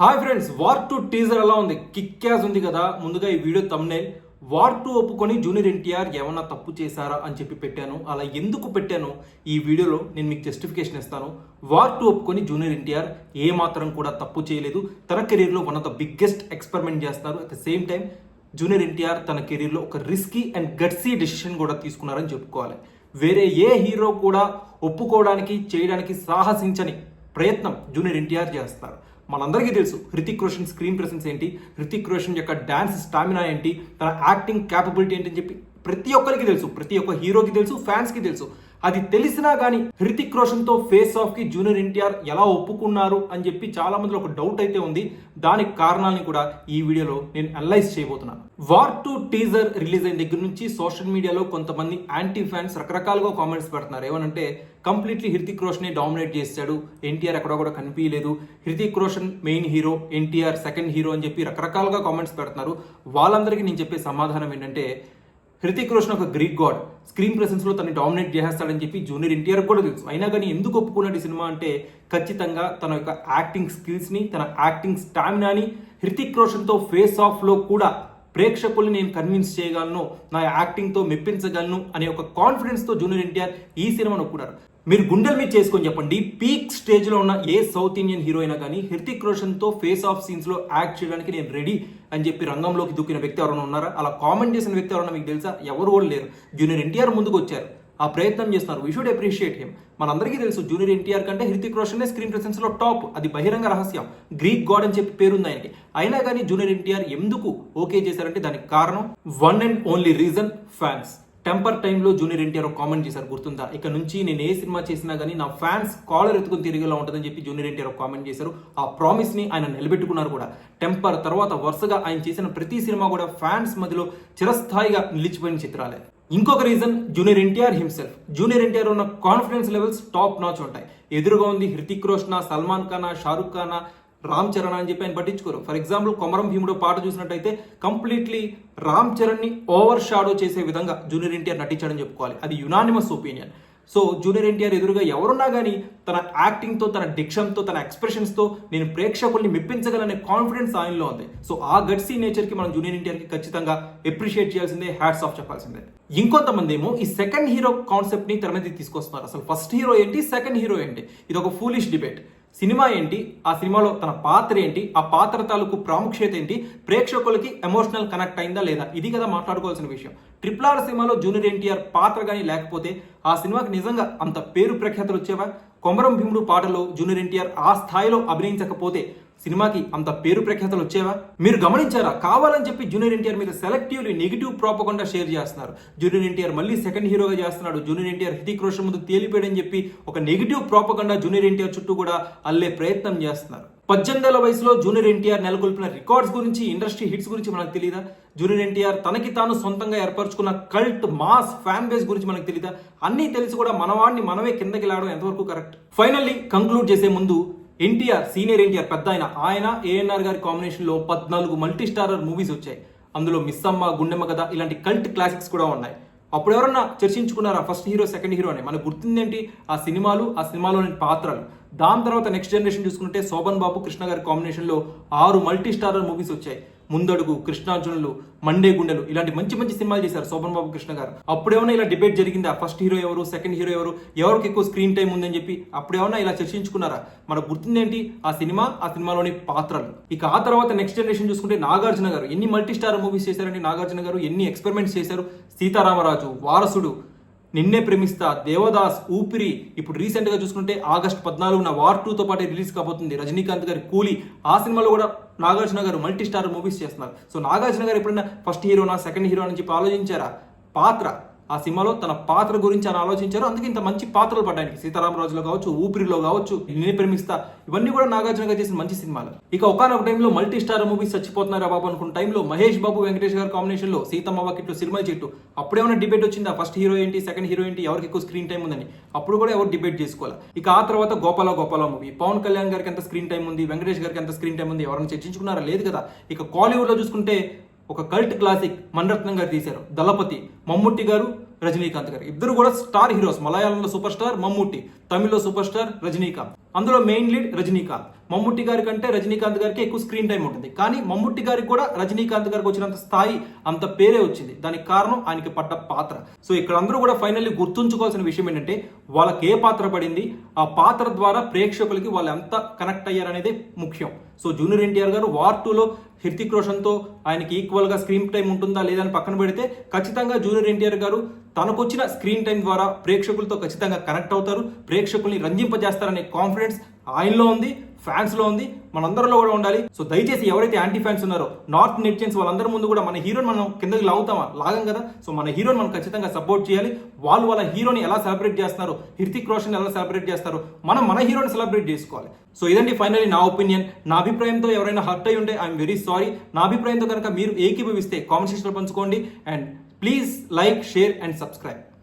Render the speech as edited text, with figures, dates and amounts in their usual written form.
Hi friends, war 2 teaser ఎలా ఉంది? Kick-ass ఉంది కదా. ముందుగా ఈ వీడియో థంబ్నెయిల్ వార్ 2 ఒప్పుకొని జూనియర్ ఎన్టీఆర్ ఏమన్నా తప్పు చేశారా అని చెప్పి పెట్టాను. అలా ఎందుకు పెట్టాను ఈ వీడియోలో నేను మీకు జస్టిఫికేషన్ ఇస్తాను. వార్ 2 ఒప్పుకొని జూనియర్ ఎన్టీఆర్ ఏ మాత్రం కూడా తప్పు చేయలేదు. తన కెరీర్లో one of the biggest experiment చేస్తున్నారు. At the same time junior NTR తన కెరీర్లో ఒక రిస్కీ అండ్ గట్సీ డెసిషన్ కూడా తీసుకున్నారని చెప్పుకోవాలి. వేరే ఏ హీరో కూడా ఒప్పుకోవడానికి చేయడానికి సాహసించని ప్రయత్నం జూనియర్ ఎన్టీఆర్ చేస్తారు. మనందరికీ తెలుసు హృతిక్ రోషన్ స్క్రీన్ ప్రెసెన్స్ ఏంటి, హృతిక్ రోషన్ యొక్క డాన్స్ స్టామినా ఏంటి, తన యాక్టింగ్ క్యాపబిలిటీ ఏంటి అని చెప్పి ప్రతి ఒక్కరికి తెలుసు, ప్రతి ఒక్క హీరోకి తెలుసు, ఫ్యాన్స్కి తెలుసు. అది తెలిసినా కానీ హృతిక్ రోషన్తో ఫేస్ ఆఫ్కి జూనియర్ ఎన్టీఆర్ ఎలా ఒప్పుకున్నారు అని చెప్పి చాలా మందిలో ఒక డౌట్ అయితే ఉంది. దానికి కారణాలను కూడా ఈ వీడియోలో నేను అనలైజ్ చేయబోతున్నాను. వార్ 2 టీజర్ రిలీజ్ అయిన దగ్గర నుంచి సోషల్ మీడియాలో కొంతమంది యాంటీ ఫ్యాన్స్ రకరకాలుగా కామెంట్స్ పెడుతున్నారు. ఏమనంటే కంప్లీట్లీ హృతిక్ రోషనే డామినేట్ చేశాడు, ఎన్టీఆర్ ఎక్కడ కూడా కనిపించలేదు, Hrithik Roshan main hero, NTR second hero అని చెప్పి రకరకాలుగా కామెంట్స్ పెడుతున్నారు. వాళ్ళందరికీ నేను చెప్పే సమాధానం ఏంటంటే హృతిక్ రోషన్ ఒక గ్రీక్ గాడ్, స్క్రీన్ ప్రెసెన్స్ లో తను డామినేట్ చేసేస్తాడని చెప్పి జూనియర్ ఎన్టీఆర్ కూడా తెలుసు. అయినా కానీ ఎందుకు ఒప్పుకున్నాడు ఈ సినిమా అంటే ఖచ్చితంగా తన యొక్క యాక్టింగ్ స్కిల్స్ ని, తన యాక్టింగ్ స్టామినాని హృతిక్ రోషన్ తో ఫేస్ ఆఫ్ లో కూడా ప్రేక్షకుల్ని నేను కన్విన్స్ చేయగలను, నా యాక్టింగ్ తో మెప్పించగలను అనే ఒక కాన్ఫిడెన్స్ తో జూనియర్ ఎన్టీఆర్ ఈ సినిమాను ఒప్పుకున్నారు. మీరు గుండెల మీద చేసుకొని చెప్పండి, పీక్ స్టేజ్ లో ఉన్న ఏ సౌత్ ఇండియన్ హీరో అయినా కానీ హృతిక్ రోషన్ తో ఫేస్ ఆఫ్ సీన్స్ లో యాక్ట్ చేయడానికి నేను రెడీ అని చెప్పి రంగంలోకి దూకిన వ్యక్తి ఎవరైనా ఉన్నారా? అలా కామెంట్ చేసిన వ్యక్తి ఎవరైనా మీకు తెలుసా? ఎవరు కూడా లేరు. జూనియర్ ఎన్టీఆర్ ముందుకు వచ్చారు, ఆ ప్రయత్నం చేస్తున్నారు. We should appreciate him. మనందరికీ తెలుసు జూనియర్ ఎన్టీఆర్ కంటే హృతిక్ రోషన్ స్క్రీన్ ప్రెసెన్స్ లో టాప్, అది బహిరంగ రహస్యం. గ్రీక్ గాడ్ అని చెప్పి పేరుంది ఆయనకి. అయినా కానీ జూనియర్ ఎన్టీఆర్ ఎందుకు ఓకే చేశారంటే దానికి కారణం one and only reason fans. Temper టైంలో జూనియర్ ఎన్టీఆర్ ఒక కామెంట్ చేశారు, గుర్తుందా? ఇక నుంచి నేను ఏ సినిమా చేసినా కానీ నా ఫ్యాన్స్ కాలర్ ఎత్తుకుని తిరిగేలా ఉంటుందని చెప్పి జూనియర్ ఎన్టీఆర్ ఒక కామెంట్ చేశారు. ఆ ప్రామిస్ ని ఆయన నిలబెట్టుకున్నారు కూడా. టెంపర్ తర్వాత వరుసగా ఆయన చేసిన ప్రతి సినిమా కూడా ఫ్యాన్స్ మధ్యలో చిరస్థాయిగా నిలిచిపోయిన చిత్రాలే. ఇంకొక reason junior NTR himself. Junior NTR ఉన్న కాన్ఫిడెన్స్ లెవెల్స్ టాప్ నాచ్ ఉంటాయి. ఎదురుగా ఉంది హృతిక్ రోషన్, సల్మాన్ ఖాన్, షారుఖ్ ఖాన్, రామ్ చరణ్ అని చెప్పి ఆయన పట్టించుకోరు. ఫర్ ఎగ్జాంపుల్ కొమరం భీముడు పాట చూసినట్టయితే కంప్లీట్లీ రామ్ చరణ్ ని ఓవర్ షాడో చేసే విధంగా జూనియర్ ఎన్టీఆర్ నటించాడని చెప్పుకోవాలి. అది unanimous opinion. So junior NTR ఎదురుగా ఎవరున్నా కానీ తన యాక్టింగ్ తో, తన డిక్షన్ తో, తన ఎక్స్ప్రెషన్స్ తో నేను ప్రేక్షకుల్ని మెప్పించగలనే కాన్ఫిడెన్స్ ఆయనలో ఉంది. సో ఆ గట్సీ నేచర్ కి మనం జూనియర్ ఎన్టీఆర్ కి ఖచ్చితంగా అప్రిషియేట్ చేయాల్సిందే, హ్యాట్స్ ఆఫ్ చెప్పాల్సిందే. ఇంకొంతమంది ఏమో ఈ సెకండ్ హీరో కాన్సెప్ట్ ని తెర మీద తీసుకొస్తున్నారు. అసలు ఫస్ట్ హీరో ఏంటి, సెకండ్ హీరో ఏంటి? ఇది ఒక ఫూలిష్ డిబేట్. సినిమా ఏంటి, ఆ సినిమాలో తన పాత్ర ఏంటి, ఆ పాత్ర తాలూకు ప్రాముఖ్యత ఏంటి, ప్రేక్షకులకి ఎమోషనల్ కనెక్ట్ అయిందా లేదా, ఇది కదా మాట్లాడుకోవాల్సిన విషయం. RRR సినిమాలో జూనియర్ ఎన్టీఆర్ పాత్ర కానీ లేకపోతే ఆ సినిమాకి నిజంగా అంత పేరు ప్రఖ్యాతలు వచ్చేవా? కొమరం భీముడు పాటలో జూనియర్ ఎన్టీఆర్ ఆ స్థాయిలో అభినయించకపోతే సినిమాకి అంత పేరు ప్రఖ్యాతలు వచ్చేవా? మీరు గమనించారా? కావాలని చెప్పి జూనియర్ ఎన్టీఆర్ మీద సెలెక్టివ్లీ నెగిటివ్ ప్రాపగండా షేర్ చేస్తున్నారు. జూనియర్ ఎన్టీఆర్ మళ్ళీ సెకండ్ హీరోగా చేస్తున్నాడు, జూనియర్ ఎన్టీఆర్ హృతిక్ రోషన్ ముందు తేలిపోయాడని చెప్పి ఒక నెగిటివ్ ప్రాపగండా జూనియర్ ఎన్టీఆర్ చుట్టూ కూడా అల్లే ప్రయత్నం చేస్తున్నారు. 18 ఏళ్ల వయసులో జూనియర్ ఎన్టీఆర్ నెలకొల్పిన రికార్డ్స్ గురించి, ఇండస్ట్రీ హిట్స్ గురించి మనకు తెలియదా? జూనియర్ ఎన్టీఆర్ తనకి తాను సొంతంగా ఏర్పరచుకున్న కల్ట్ మాస్ ఫ్యాన్ బేస్ గురించి మనకు తెలియదా? అన్నీ తెలిసి కూడా మనవాడిని మనమే కిందకి లాడడం ఎంతవరకు కరెక్ట్? ఫైనల్లీ కంక్లూడ్ చేసే ముందు ఎన్టీఆర్, సీనియర్ ఎన్టీఆర్ పెద్ద ఆయన ఏఎన్ఆర్ గారి కాంబినేషన్ లో 14 మల్టీ స్టారర్ మూవీస్ వచ్చాయి. అందులో మిస్సమ్మ, గుండెమ్మ కథ ఇలాంటి కల్ట్ క్లాసిక్స్ కూడా ఉన్నాయి. అప్పుడు ఎవరన్నా చర్చించుకున్నారా ఫస్ట్ హీరో సెకండ్ హీరో అని? మనకు గుర్తుందేంటి? ఆ సినిమాలు, ఆ సినిమాలోని పాత్రలు. దాని తర్వాత నెక్స్ట్ జనరేషన్ చూసుకుంటే శోభన్ బాబు, కృష్ణ గారి కాంబినేషన్ లో 6 మల్టీ స్టారర్ మూవీస్ వచ్చాయి. ముందడుగు, కృష్ణార్జునులు, మండే గుండెలు ఇలాంటి మంచి మంచి సినిమాలు చేశారు శోభన్ బాబు, కృష్ణ గారు. అప్పుడేమన్నా ఇలా డిబేట్ జరిగిందా? ఫస్ట్ హీరో ఎవరు, సెకండ్ హీరో ఎవరు, ఎవరికి ఎక్కువ స్క్రీన్ టైం ఉందని చెప్పి అప్పుడేమన్నా ఇలా చర్చించుకున్నారా? మనకు గుర్తుందేంటి? ఆ సినిమా, ఆ సినిమాలోని పాత్రలు. ఇక ఆ తర్వాత నెక్స్ట్ జనరేషన్ చూసుకుంటే నాగార్జున గారు ఎన్ని మల్టీ స్టార్ మూవీస్ చేశారండి. నాగార్జున గారు ఎన్ని ఎక్స్పెరిమెంట్స్ చేశారు. సీతారామరాజు, వారసుడు, నిన్నే ప్రేమిస్తా, దేవదాస్, ఊపిరి. ఇప్పుడు రీసెంట్ గా చూసుకుంటే August 14న వార్ 2తో పాటు రిలీజ్ కాబోతుంది రజనీకాంత్ గారి కూలీ. ఆ సినిమాలో కూడా నాగార్జున గారు మల్టీ స్టార్ మూవీస్ చేస్తున్నారు. సో నాగార్జున గారు ఎప్పుడైనా ఫస్ట్ హీరోనా, సెకండ్ హీరో అని చెప్పి ఆలోచించారా? పాత్ర, ఆ సినిమాలో తన పాత్ర గురించి అని ఆలోచించారు. అందుకే ఇంత మంచి పాత్రలు పడ్డానికి సీతారామరాజులో కావచ్చు, ఊపిరిలో కావచ్చు, నిన్నే ప్రేమిస్తా, ఇవన్నీ కూడా నాగార్జున గారు చేసిన మంచి సినిమాలు. ఇక ఒకనొక టైంలో మల్టీ స్టార్ మూవీస్ చచ్చిపోతున్నారా బాబు అనుకున్న టైంలో మహేష్ బాబు, వెంకటేష్ గారి కాంబినేషన్ లో సీతమ్మ వాకిట్లో సినిమా చెట్టు. అప్పుడేమైనా డిబేట్ వచ్చిందా? ఫస్ట్ హీరో ఏంటి, సెకండ్ హీరో ఏంటి, ఎవరికి ఎక్కువ స్క్రీన్ టైం ఉందని? అప్పుడు కూడా ఎవరు డిబేట్ చేసుకోవాలి. ఇక ఆ తర్వాత గోపాల మూవీ, పవన్ కళ్యాణ్ గారికి ఎంత స్క్రీన్ టైం ఉంది, వెంకటేష్ గారికి ఎంత స్క్రీన్ టైం ఉంది, ఎవరైనా చర్చించుకున్నారా? లేదు కదా. ఇక కాలీవుడ్ లో చూసుకుంటే ఒక కల్ట్ క్లాసిక్ మణిరత్నం గారు తీశారు దళపతి. మమ్ముట్టి గారు, రజనీకాంత్ గారు. ఇద్దరు కూడా స్టార్ హీరోస్. మలయాళంలో సూపర్ స్టార్ మమ్ముట్టి, తమిళ్లో సూపర్ స్టార్ రజనీకాంత్. అందులో మెయిన్ లీడ్ రజనీకాంత్. మమ్ముట్టి గారి కంటే రజనీకాంత్ గారికి ఎక్కువ స్క్రీన్ టైం ఉంటుంది. కానీ మమ్ముట్టి గారికి కూడా రజనీకాంత్ గారికి వచ్చినంత స్థాయి, అంత పేరే వచ్చింది. దానికి కారణం ఆయనకి పడ్డ పాత్ర. సో ఇక్కడ అందరూ కూడా ఫైనల్లీ గుర్తుంచుకోవాల్సిన విషయం ఏంటంటే వాళ్ళకి ఏ పాత్ర పడింది, ఆ పాత్ర ద్వారా ప్రేక్షకులకి వాళ్ళు ఎంత కనెక్ట్ అయ్యారనేదే ముఖ్యం. సో జూనియర్ ఎన్టీఆర్ గారు వార్ 2లో హృతిక్ రోషన్తో ఆయనకి ఈక్వల్ గా స్క్రీన్ టైం ఉంటుందా లేదా అని పక్కన పెడితే ఖచ్చితంగా జూనియర్ ఎన్టీఆర్ గారు తనకొచ్చిన స్క్రీన్ టైం ద్వారా ప్రేక్షకులతో ఖచ్చితంగా కనెక్ట్ అవుతారు, ప్రేక్షకుల్ని రంజింపజేస్తారనే కాన్ఫిడెన్స్ ఆయనలో ఉంది, ఫ్యాన్స్ లో ఉంది, మనందరిలో కూడా ఉండాలి. సో దయచేసి ఎవరైతే యాంటీ ఫ్యాన్స్ ఉన్నారో, నార్త్ నెటిజన్స్, వాళ్ళందరి ముందు కూడా మన హీరోని మనం కిందకి లాగుతామా? లాగం కదా. సో మన హీరోని మనం ఖచ్చితంగా సపోర్ట్ చేయాలి. వాళ్ళు వాళ్ళ హీరోని ఎలా సెలబ్రేట్ చేస్తున్నారు, హృతిక్ రోషన్ ఎలా సెలబ్రేట్ చేస్తారు, మనం మన హీరోని సెలబ్రేట్ చేసుకోవాలి. సో ఇదండి ఫైనల్లీ నా ఒపీనియన్. నా అభిప్రాయంతో ఎవరైనా హర్ట్ అయి ఉంటే ఐఎమ్ వెరీ సారీ. నా అభిప్రాయంతో కనుక మీరు ఏకీభవిస్తే కామెంట్ సెక్షన్లో పంచుకోండి. And please like, share and subscribe.